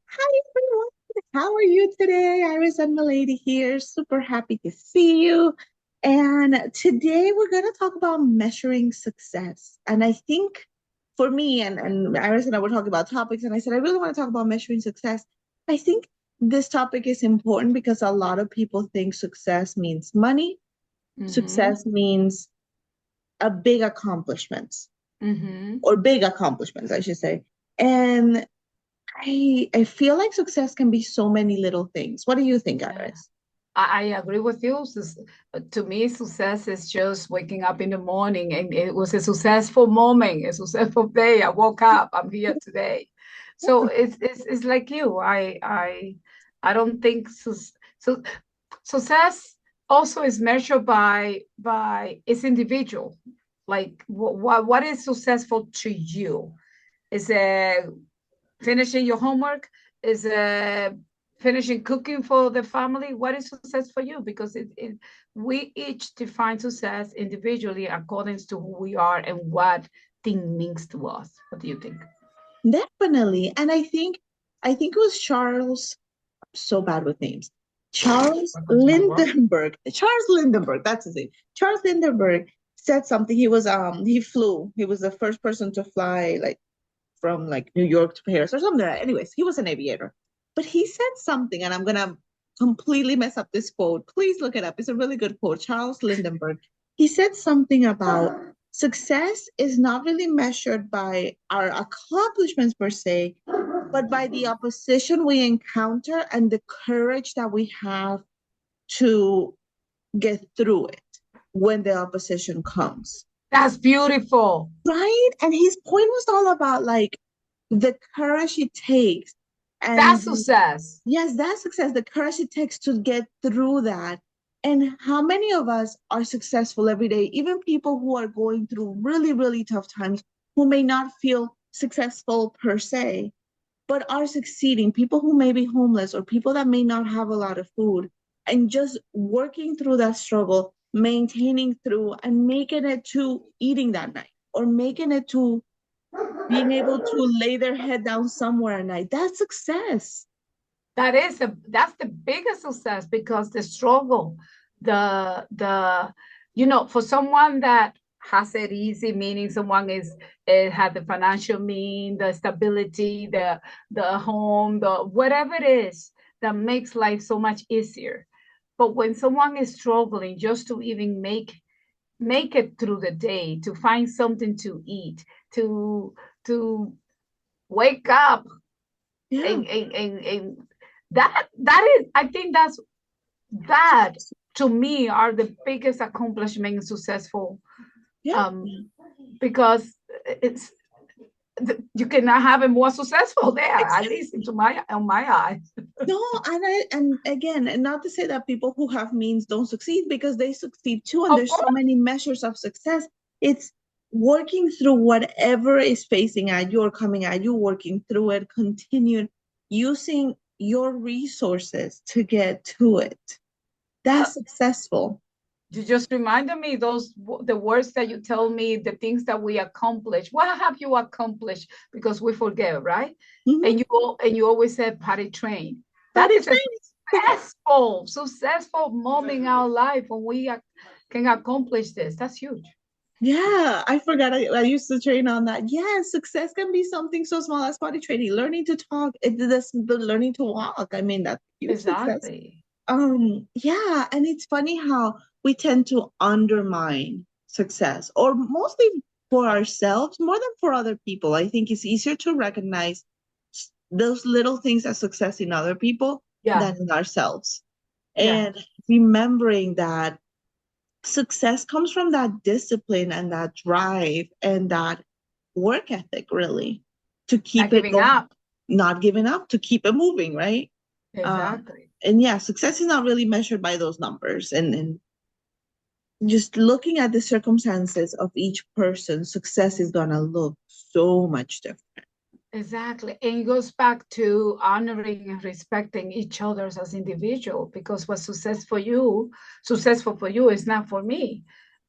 Hi everyone. How are you today? Iris and Milady here. Super happy to see you. And today we're going to talk about measuring success. And I think for me, and Iris and I were talking about topics, and I said, I really want to talk about measuring success. I think this topic is important because a lot of people think success means money, Mm-hmm. success means a big accomplishments Mm-hmm. or big accomplishments, I should say. And I feel like success can be so many little things. What do you think, Yeah. Iris? I agree with you. To me, success is just waking up in the morning and it was a successful moment, a successful day. I woke up, I'm here today. So it's like you. I don't think so success also is measured by its individual. Like what is successful to you? Is it finishing your homework? Is finishing cooking for the family? What is success for you? Because we each define success individually according to who we are and what thing means to us. What do you think? Definitely. And I think it was Charles, so bad with names. Charles Welcome to my world. Lindenberg. Charles Lindenberg, that's his name. Charles Lindenberg said something. He flew. He was the first person to fly like from like New York to Paris or something like that. Anyways, he was an aviator. But he said something, and I'm gonna completely mess up this quote. Please look it up. It's a really good quote. Charles Lindenberg. He said something about success is not really measured by our accomplishments per se, but by the opposition we encounter and the courage that we have to get through it when the opposition comes. That's beautiful. Right? And his point was all about like the courage it takes That's and success. yes, that success, the courage it takes to get through that. And how many of us are successful every day, even people who are going through really, really tough times, who may not feel successful per se, but are succeeding, people who may be homeless or people that may not have a lot of food, and just working through that struggle, maintaining through and making it to eating that night or making it to being able to lay their head down somewhere at night. That's success. That's the biggest success because the struggle, the for someone that has it easy, meaning someone is had the financial mean, the stability, the home, the whatever it is that makes life so much easier. But when someone is struggling just to even make it through the day, to find something to eat, to wake up Yeah. and that is I think that to me are the biggest accomplishment successful Yeah. um because it's you cannot have it more successful there, at least into my on my eyes. No, and again, and not to say that people who have means don't succeed because they succeed too, and Of there's so course. many measures of success. It's working through whatever is facing at you or coming at you, working through it, continued using your resources to get to it. uh, That's successful. you just reminded me those the words that you tell me, the things that we accomplish. What have you accomplished? Because we forget, right? Mhm. And you always said party train. But That it's is a successful moment in our life when we can accomplish this. That's huge. yeah, I forgot I used to train on that. Yeah, success can be something so small as body training, learning to talk, the learning to walk. I mean, that's huge success. Exactly. Yeah, and it's funny how we tend to undermine success, or mostly for ourselves more than for other people. I think it's easier to recognize those little things as success in other people Yeah. than in ourselves. Yeah. And remembering that success comes from that discipline and that drive and that work ethic, really, to keep Not it giving going, up. not giving up, to keep it moving, right? Exactly. And yeah, success is not really measured by those numbers. And just looking at the circumstances of each person, success is going to look so much different. Exactly. And it goes back to honoring and respecting each other's as individual because what's successful for you is not for me.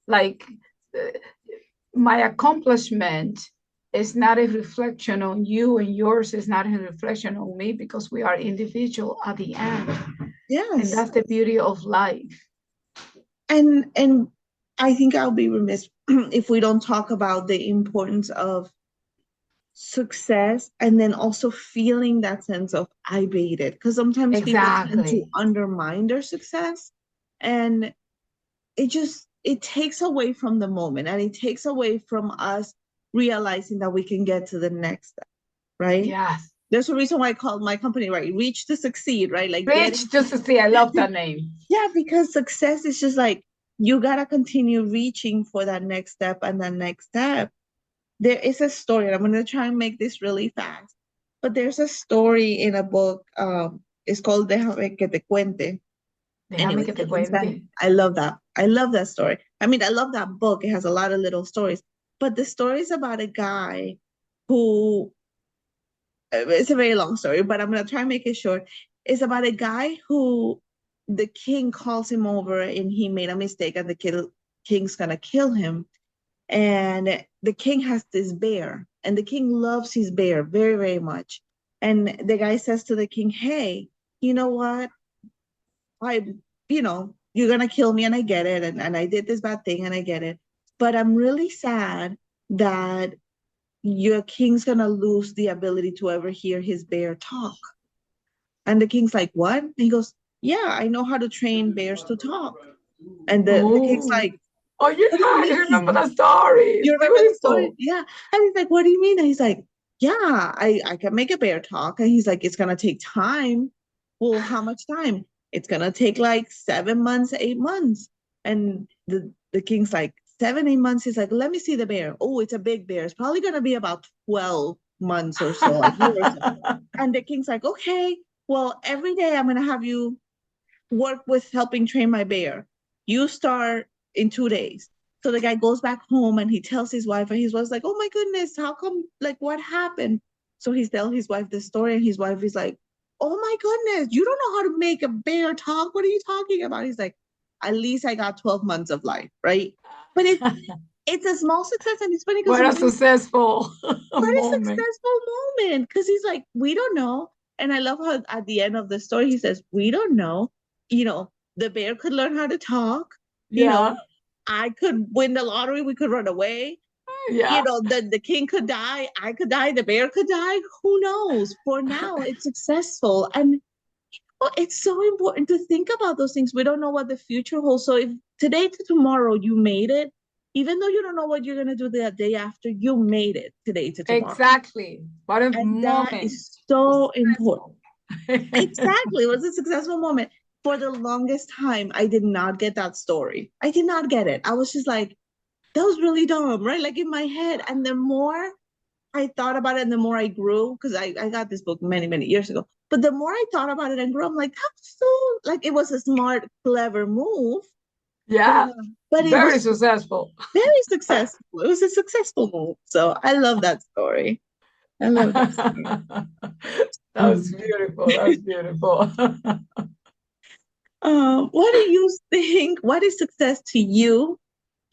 Like uh, my accomplishment it's not a reflection on you, and yours is not a reflection on me, because we are individual at the end. And Yes. that's the beauty of life. And I think I'll be remiss if we don't talk about the importance of success and then also feeling that sense of I made it. Because sometimes people tend to Exactly. undermine their success, and it takes away from the moment, and it takes away from us realizing that we can get to the next step, right? Yes. There's a reason why I called my company, right? Reach to succeed, right? Like getting, Rich, just to see, I love that name. yeah, because success is just like you gotta continue reaching for that next step and that next step. There is a story, and I'm gonna try and make this really fast, but there's a story in a book. It's called Déjame que te cuente. Déjame Anyways, que te it's in Spanish. cuente. I love that. I love that story. I mean, I love that book. It has a lot of little stories, but the story is about a guy who, it's a very long story, but I'm gonna try and make it short. It's about a guy who the king calls him over and he made a mistake, and king's gonna kill him. And the king has this bear, and the king loves his bear very, very much. And the guy says to the king, hey, you know what? I, you're gonna kill me, and I get it, and I did this bad thing, and I get it. But I'm really sad that your king's gonna lose the ability to ever hear his bear talk. And the king's like, what? And he goes, yeah, I know how to train bears to talk. And the king's Oh, like, oh, yeah, what do you I remember mean? the story. You It's remember the story? beautiful. Yeah. And he's like, what do you mean? And he's like, yeah, I can make a bear talk. And he's like, it's gonna take time. Well, how much time? It's gonna take like 7 months, 8 months. And the king's like, 7, 8 months. He's like, let me see the bear. Oh, it's a big bear. It's probably gonna be about 12 months or so, a year or so. And the king's like, okay, well, every day I'm gonna have you work with helping train my bear. You start in 2 days. So the guy goes back home and he tells his wife, and his wife's like, oh my goodness, how come? Like, what happened? So he's telling his wife the story, and his wife is like, oh my goodness, you don't know how to make a bear talk. What are you talking about? He's like, at least I got 12 months of life, right? But it's a small success, and it's funny because What a sometimes successful what a moment. successful moment, because he's like, we don't know. And I love how at the end of the story he says, we don't know. The bear could learn how to talk. you Yeah, know I could win the lottery, we could run away. yeah. The king could die, I could die, the bear could die. Who knows? For now it's successful. And it's so important to think about those things. We don't know what the future holds. So if today to tomorrow you made it, even though you don't know what you're going to do the day after, you made it today to tomorrow. Exactly. What a And that moment. is so important. Successful. Exactly. It was a successful moment. For the longest time, I did not get that story. I did not get it. I was just like, that was really dumb, right? Like in my head. And the more I thought about it and the more I grew, because I got this book many, many years ago. But the more I thought about it and grew, I'm like, that's so, like, it was a smart, clever move. But, Yeah, but it very was successful. very successful. It was a successful move. So I love that story. I love that story. That's beautiful. That's beautiful. What do you think? What is success to you?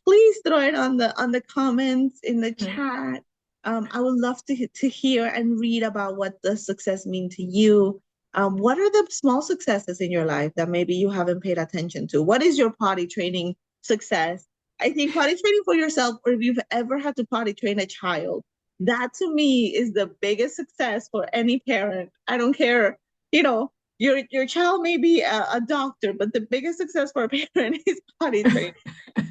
Please throw it on the comments in the chat. I would love to hear and read about what the success mean to you. What are the small successes in your life that maybe you haven't paid attention to? What is your potty training success? I think potty training for yourself, or if you've ever had to potty train a child, that to me is the biggest success for any parent. I don't care, you know, your child may be a doctor, but the biggest success for a parent is potty training.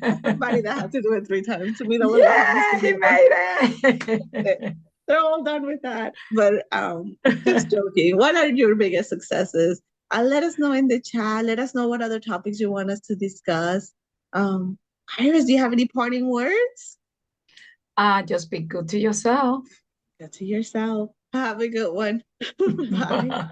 Everybody that had to do it 3 times, to me, that was the hardest Yeah, thing he in the world. made It. it. They're all done with that. But just joking. What are your biggest successes? Let us know in the chat. Let us know what other topics you want us to discuss. Um, Iris, do you have any parting words? Just be good to yourself. Good to yourself. Have a good one. Bye. Bye.